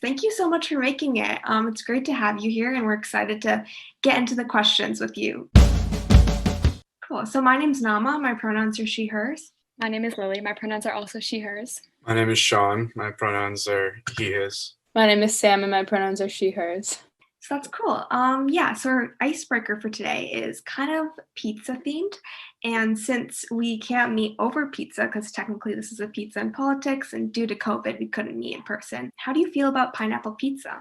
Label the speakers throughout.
Speaker 1: Thank you so much for making it. It's great to have you here, and we're excited to get into the questions with you. Cool. So my name's Nama. My pronouns are she, hers.
Speaker 2: My name is Lily. My pronouns are also she, hers.
Speaker 3: My name is Sean. My pronouns are he, his.
Speaker 4: My name is Sam, and my pronouns are she, hers.
Speaker 1: So that's cool. Yeah, so our icebreaker for today is kind of pizza themed. And since we can't meet over pizza, because technically this is a pizza in politics, and due to COVID, we couldn't meet in person, how do you feel about pineapple pizza?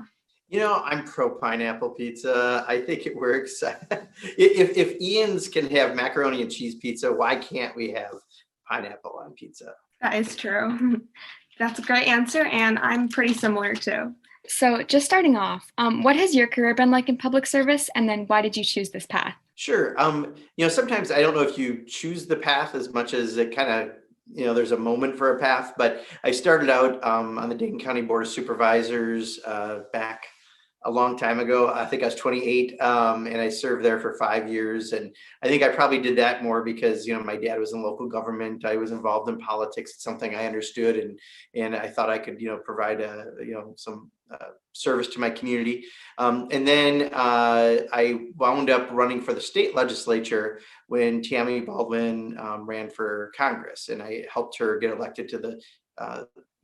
Speaker 5: I'm pro pineapple pizza. I think it works. If Ian's can have macaroni and cheese pizza, why can't we have pineapple on pizza?
Speaker 1: That is true. That's a great answer, and I'm pretty similar too.
Speaker 2: So, just starting off, what has your career been like in public service, and then why did you choose this path?
Speaker 5: Sure. Sometimes I don't know if you choose the path as much as it kind of, there's a moment for a path, but I started out on the Dayton County Board of Supervisors back a long time ago. I think I was 28, and I served there for 5 years. And I think I probably did that more because, my dad was in local government. I was involved in politics. It's something I understood, and I thought I could, provide some service to my community. And then I wound up running for the state legislature when Tammy Baldwin ran for Congress, and I helped her get elected to the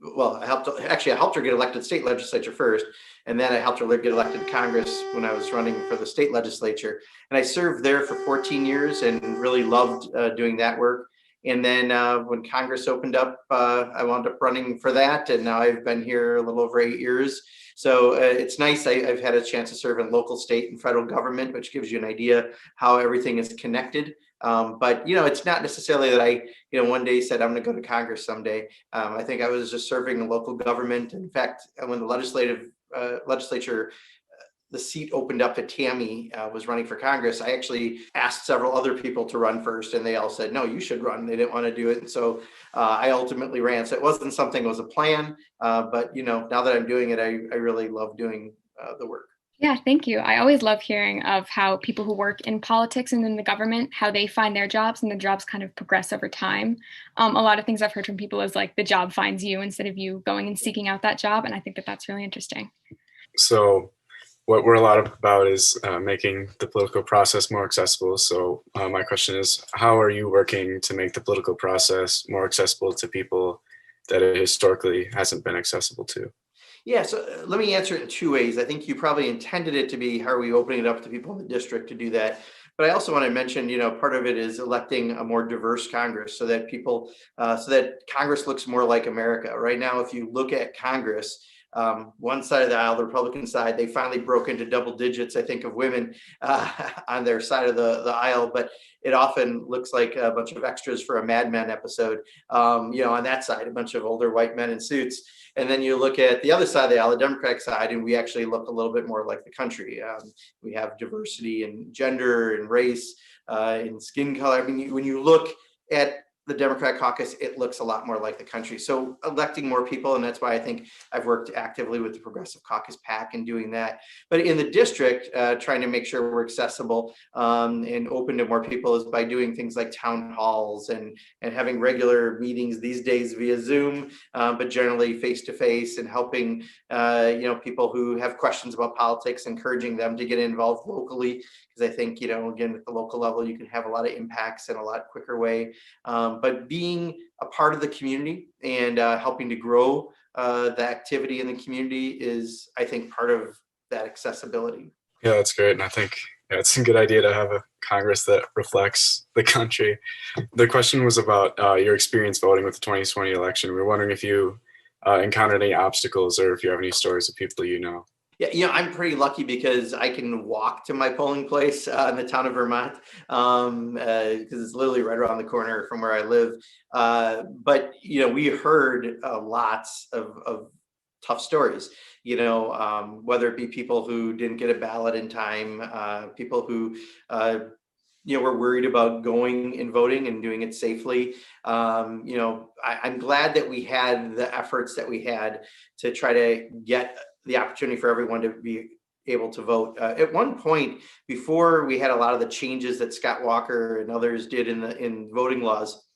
Speaker 5: I helped her get elected state legislature first, and then I helped her get elected to Congress when I was running for the state legislature. And I served there for 14 years and really loved doing that work. And then when Congress opened up, I wound up running for that, and now I've been here a little over 8 years. So it's nice. I've had a chance to serve in local, state, and federal government, which gives you an idea how everything is connected. But it's not necessarily that I one day said I'm going to go to Congress someday. I think I was just serving in local government. In fact, when the legislature, the seat opened up that Tammy was running for Congress, I actually asked several other people to run first, and they all said, no, you should run. They didn't want to do it. And so I ultimately ran. So it wasn't something that was a plan, but now that I'm doing it, I really love doing the work.
Speaker 2: Yeah, thank you. I always love hearing of how people who work in politics and in the government, how they find their jobs and the jobs kind of progress over time. A lot of things I've heard from people is like the job finds you instead of you going and seeking out that job. And I think that that's really interesting.
Speaker 3: So what we're a lot about is making the political process more accessible. So my question is, how are you working to make the political process more accessible to people that it historically hasn't been accessible to?
Speaker 5: Yeah, so let me answer it in two ways. I think you probably intended it to be, how are we opening it up to people in the district to do that? But I also want to mention, part of it is electing a more diverse Congress so that so that Congress looks more like America. Right now, if you look at Congress, one side of the aisle, the Republican side, they finally broke into double digits, I think, of women on their side of the aisle, but it often looks like a bunch of extras for a Mad Men episode. On that side, a bunch of older white men in suits. And then you look at the other side of the aisle, the Democratic side, and we actually look a little bit more like the country. We have diversity in gender and race, in skin color. I mean, when you look at the Democratic caucus, it looks a lot more like the country. So electing more people, and that's why I think I've worked actively with the Progressive Caucus PAC and doing that. But in the district, trying to make sure we're accessible and open to more people is by doing things like town halls and having regular meetings these days via Zoom, but generally face-to-face, and helping people who have questions about politics, encouraging them to get involved locally. Because I think, again, at the local level, you can have a lot of impacts in a lot quicker way. But being a part of the community and helping to grow the activity in the community is, I think, part of that accessibility.
Speaker 3: Yeah, that's great. And I think it's a good idea to have a Congress that reflects the country. The question was about your experience voting with the 2020 election. We were wondering if you encountered any obstacles or if you have any stories of people you know.
Speaker 5: Yeah, I'm pretty lucky because I can walk to my polling place in the town of Vermont, because it's literally right around the corner from where I live. But we heard lots of tough stories. Whether it be people who didn't get a ballot in time, people who were worried about going and voting and doing it safely. I'm glad that we had the efforts that we had to try to get the opportunity for everyone to be able to vote. At one point, before we had a lot of the changes that Scott Walker and others did in voting laws,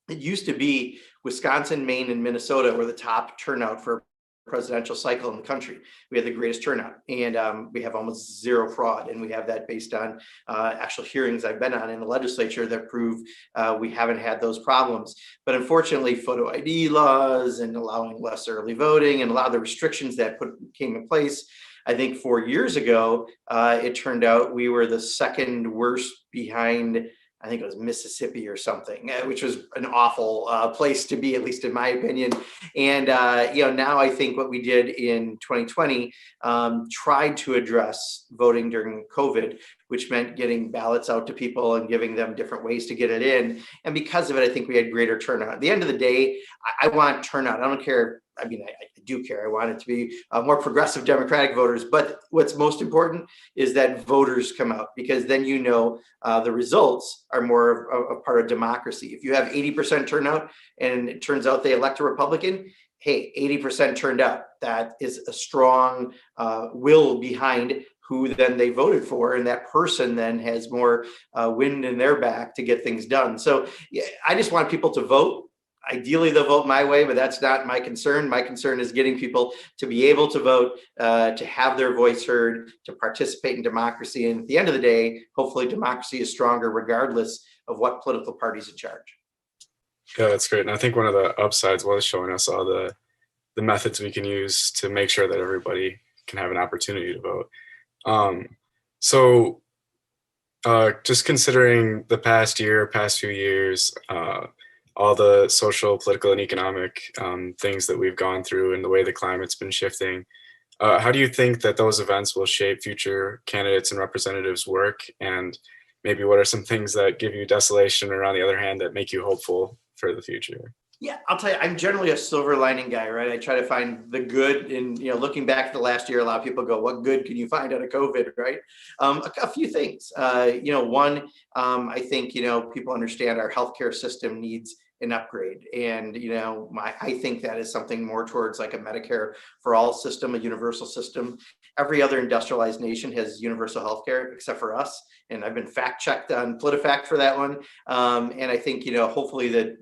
Speaker 5: it used to be Wisconsin, Maine, and Minnesota were the top turnout for presidential cycle in the country. We had the greatest turnout, and we have almost zero fraud. And we have that based on actual hearings I've been on in the legislature that prove we haven't had those problems. But unfortunately, photo ID laws and allowing less early voting and a lot of the restrictions that came in place, I think 4 years ago, it turned out we were the second worst behind, I think it was Mississippi or something, which was an awful place to be, at least in my opinion. And now I think what we did in 2020 tried to address voting during COVID, which meant getting ballots out to people and giving them different ways to get it in. And because of it, I think we had greater turnout. At the end of the day, I want turnout. I don't care. I mean, I do care. I want it to be more progressive Democratic voters. But what's most important is that voters come out, because then the results are more of a part of democracy. If you have 80% turnout and it turns out they elect a Republican, hey, 80% turned out. That is a strong will behind who then they voted for, and that person then has more wind in their back to get things done. So yeah, I just want people to vote. Ideally, they'll vote my way, but that's not my concern. My concern is getting people to be able to vote, to have their voice heard, to participate in democracy. And at the end of the day, hopefully democracy is stronger regardless of what political party's in charge.
Speaker 3: Yeah, that's great. And I think one of the upsides was showing us all the methods we can use to make sure that everybody can have an opportunity to vote. Just considering the past few years, all the social, political, and economic things that we've gone through and the way the climate's been shifting, how do you think that those events will shape future candidates and representatives' work? And maybe what are some things that give you desolation, or on the other hand, that make you hopeful for the future?
Speaker 5: Yeah, I'll tell you, I'm generally a silver lining guy, right? I try to find the good in, looking back at the last year, a lot of people go, what good can you find out of COVID, right? A few things. One, I think, people understand our healthcare system needs an upgrade. And, I think that is something more towards like a Medicare for all system, a universal system. Every other industrialized nation has universal healthcare except for us. And I've been fact checked on PolitiFact for that one. And I think, hopefully that,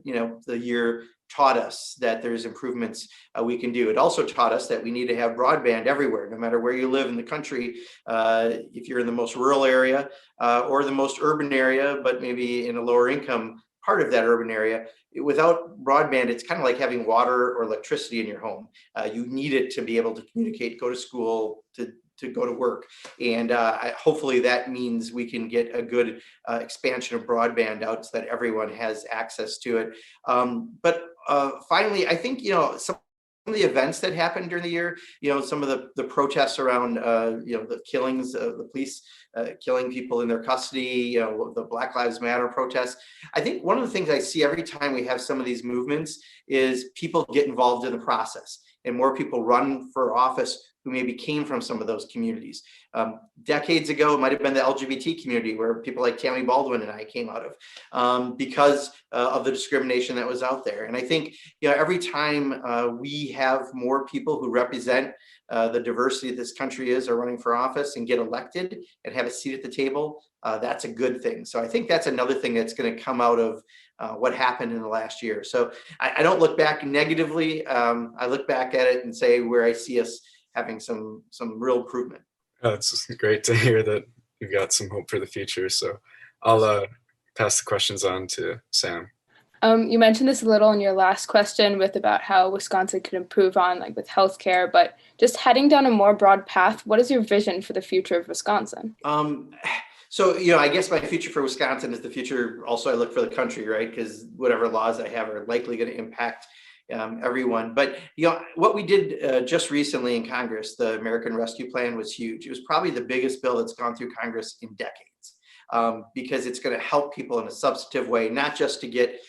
Speaker 5: the year taught us that there's improvements we can do. It also taught us that we need to have broadband everywhere, no matter where you live in the country. If you're in the most rural area or the most urban area, but maybe in a lower income part of that urban area, without broadband, it's kind of like having water or electricity in your home. You need it to be able to communicate, go to school, to go to work. And hopefully that means we can get a good expansion of broadband out so that everyone has access to it. But finally, I think, some of the events that happened during the year, some of the protests around, the killings, the police killing people in their custody, the Black Lives Matter protests. I think one of the things I see every time we have some of these movements is people get involved in the process, and more people run for office who maybe came from some of those communities. Decades ago, it might have been the LGBT community where people like Tammy Baldwin and I came out of because of the discrimination that was out there. And I think, every time we have more people who represent the diversity this country is are running for office and get elected and have a seat at the table, that's a good thing. So I think that's another thing that's going to come out of what happened in the last year. So I don't look back negatively. I look back at it and say where I see us having some real improvement.
Speaker 3: It's great to hear that you've got some hope for the future. So I'll pass the questions on to Sam.
Speaker 4: You mentioned this a little in your last question with about how Wisconsin could improve on with healthcare, but just heading down a more broad path, what is your vision for the future of Wisconsin?
Speaker 5: So, I guess my future for Wisconsin is the future. Also, I look for the country, right? Because whatever laws I have are likely going to impact everyone. But, what we did just recently in Congress, the American Rescue Plan, was huge. It was probably the biggest bill that's gone through Congress in decades, because it's going to help people in a substantive way, not just to get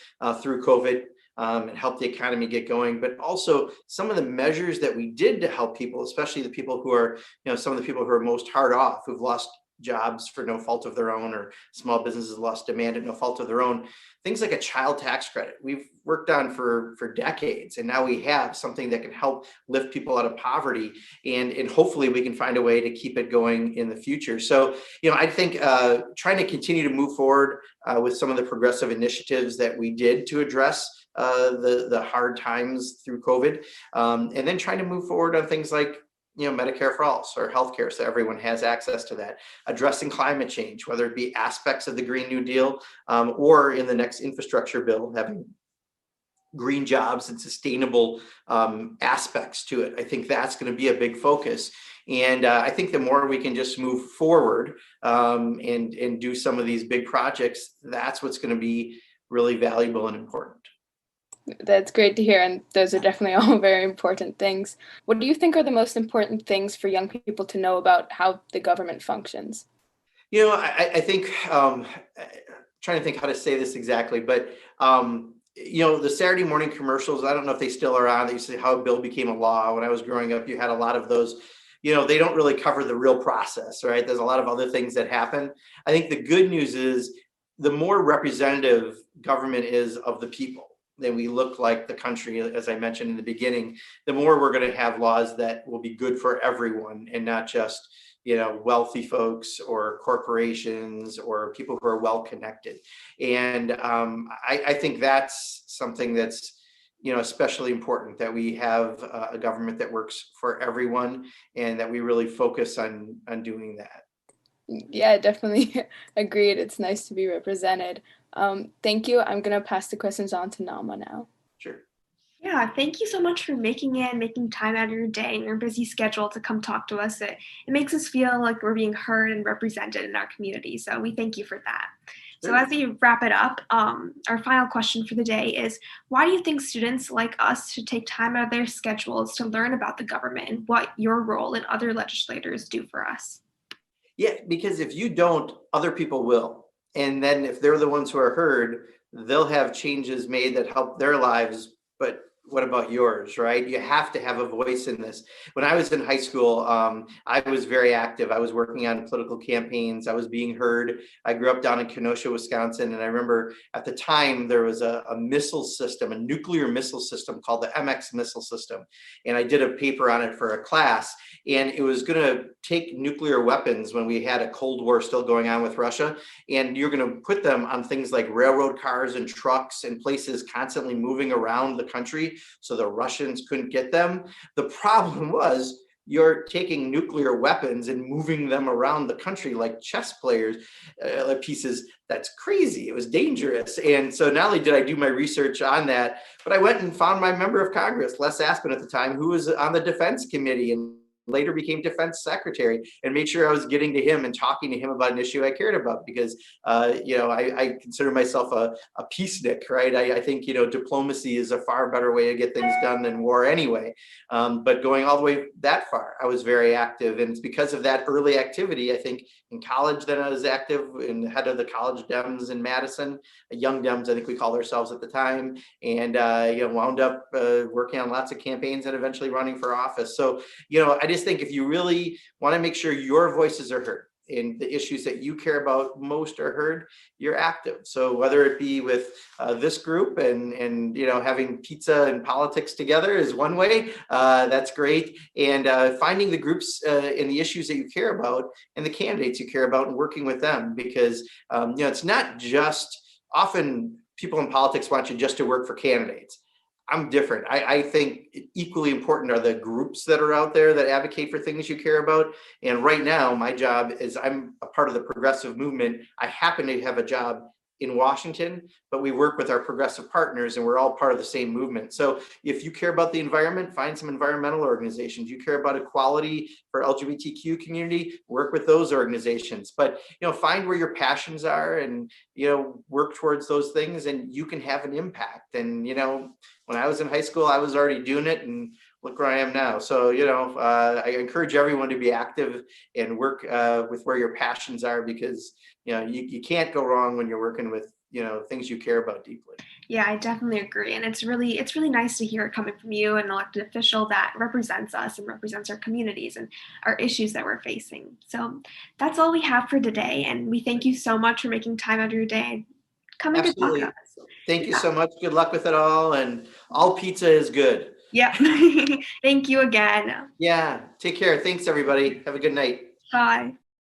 Speaker 5: through COVID and help the economy get going, but also some of the measures that we did to help people, especially the people who are, some of the people who are most hard off, who've lost jobs for no fault of their own, or small businesses lost demand at no fault of their own. Things like a child tax credit we've worked on for decades, and now we have something that can help lift people out of poverty, and hopefully we can find a way to keep it going in the future. So, I think trying to continue to move forward with some of the progressive initiatives that we did to address the hard times through COVID, and then trying to move forward on things like Medicare for all, or healthcare, so everyone has access to that. Addressing climate change, whether it be aspects of the Green New Deal, or in the next infrastructure bill, having green jobs and sustainable aspects to it. I think that's going to be a big focus. And I think the more we can just move forward and do some of these big projects, that's what's going to be really valuable and important.
Speaker 4: That's great to hear, and those are definitely all very important things. What do you think are the most important things for young people to know about how the government functions?
Speaker 5: I think, trying to think how to say this exactly, but the Saturday morning commercials, I don't know if they still are on. They used to say how a bill became a law. When I was growing up, you had a lot of those. They don't really cover the real process, right? There's a lot of other things that happen. I think the good news is the more representative government is of the people, then we look like the country, as I mentioned in the beginning, the more we're going to have laws that will be good for everyone and not just wealthy folks or corporations or people who are well connected. And I think that's something that's especially important, that we have a government that works for everyone and that we really focus on doing that.
Speaker 4: Yeah, definitely agreed. It's nice to be represented. Thank you. I'm going to pass the questions on to Nama now.
Speaker 5: Sure.
Speaker 1: Yeah, thank you so much for making time out of your day and your busy schedule to come talk to us. It makes us feel like we're being heard and represented in our community. So we thank you for that. So as we wrap it up, our final question for the day is, why do you think students like us should take time out of their schedules to learn about the government and what your role and other legislators do for us?
Speaker 5: Yeah, because if you don't, other people will. And then if they're the ones who are heard, they'll have changes made that help their lives. But what about yours, right? You have to have a voice in this. When I was in high school, I was very active. I was working on political campaigns. I was being heard. I grew up down in Kenosha, Wisconsin. And I remember at the time there was a missile system, a nuclear missile system called the MX missile system. And I did a paper on it for a class. And it was going to take nuclear weapons when we had a Cold War still going on with Russia. And you're going to put them on things like railroad cars and trucks and places constantly moving around the country so the Russians couldn't get them. The problem was you're taking nuclear weapons and moving them around the country like chess players, pieces. That's crazy. It was dangerous. And so not only did I do my research on that, but I went and found my member of Congress, Les Aspin at the time, who was on the Defense Committee and later became defense secretary, and made sure I was getting to him and talking to him about an issue I cared about, because I consider myself a peacenik, right? I think diplomacy is a far better way to get things done than war anyway. But going all the way that far, I was very active, and it's because of that early activity. I think in college then I was active in the head of the college Dems in Madison, young Dems I think we called ourselves at the time, and wound up working on lots of campaigns and eventually running for office. So I just think if you really want to make sure your voices are heard and the issues that you care about most are heard, you're active. So whether it be with this group and having pizza and politics together is one way, that's great. And finding the groups and the issues that you care about and the candidates you care about and working with them, because it's not just, often people in politics want you just to work for candidates. I'm different. I think equally important are the groups that are out there that advocate for things you care about. And right now, my job is I'm a part of the progressive movement. I happen to have a job in Washington, but we work with our progressive partners and we're all part of the same movement. So if you care about the environment, find some environmental organizations. You care about equality for LGBTQ community, work with those organizations. But find where your passions are and work towards those things, and you can have an impact. And when I was in high school, I was already doing it, and look where I am now. So I encourage everyone to be active and work with where your passions are, because you can't go wrong when you're working with things you care about deeply.
Speaker 1: Yeah, I definitely agree. And it's really nice to hear it coming from you, an elected official that represents us and represents our communities and our issues that we're facing. So that's all we have for today. And we thank you so much for making time out of your day coming to talk to us.
Speaker 5: Thank you so much. Good luck with it all. And all pizza is good.
Speaker 1: Yeah. Thank you again.
Speaker 5: Yeah. Take care. Thanks, everybody. Have a good night.
Speaker 1: Bye.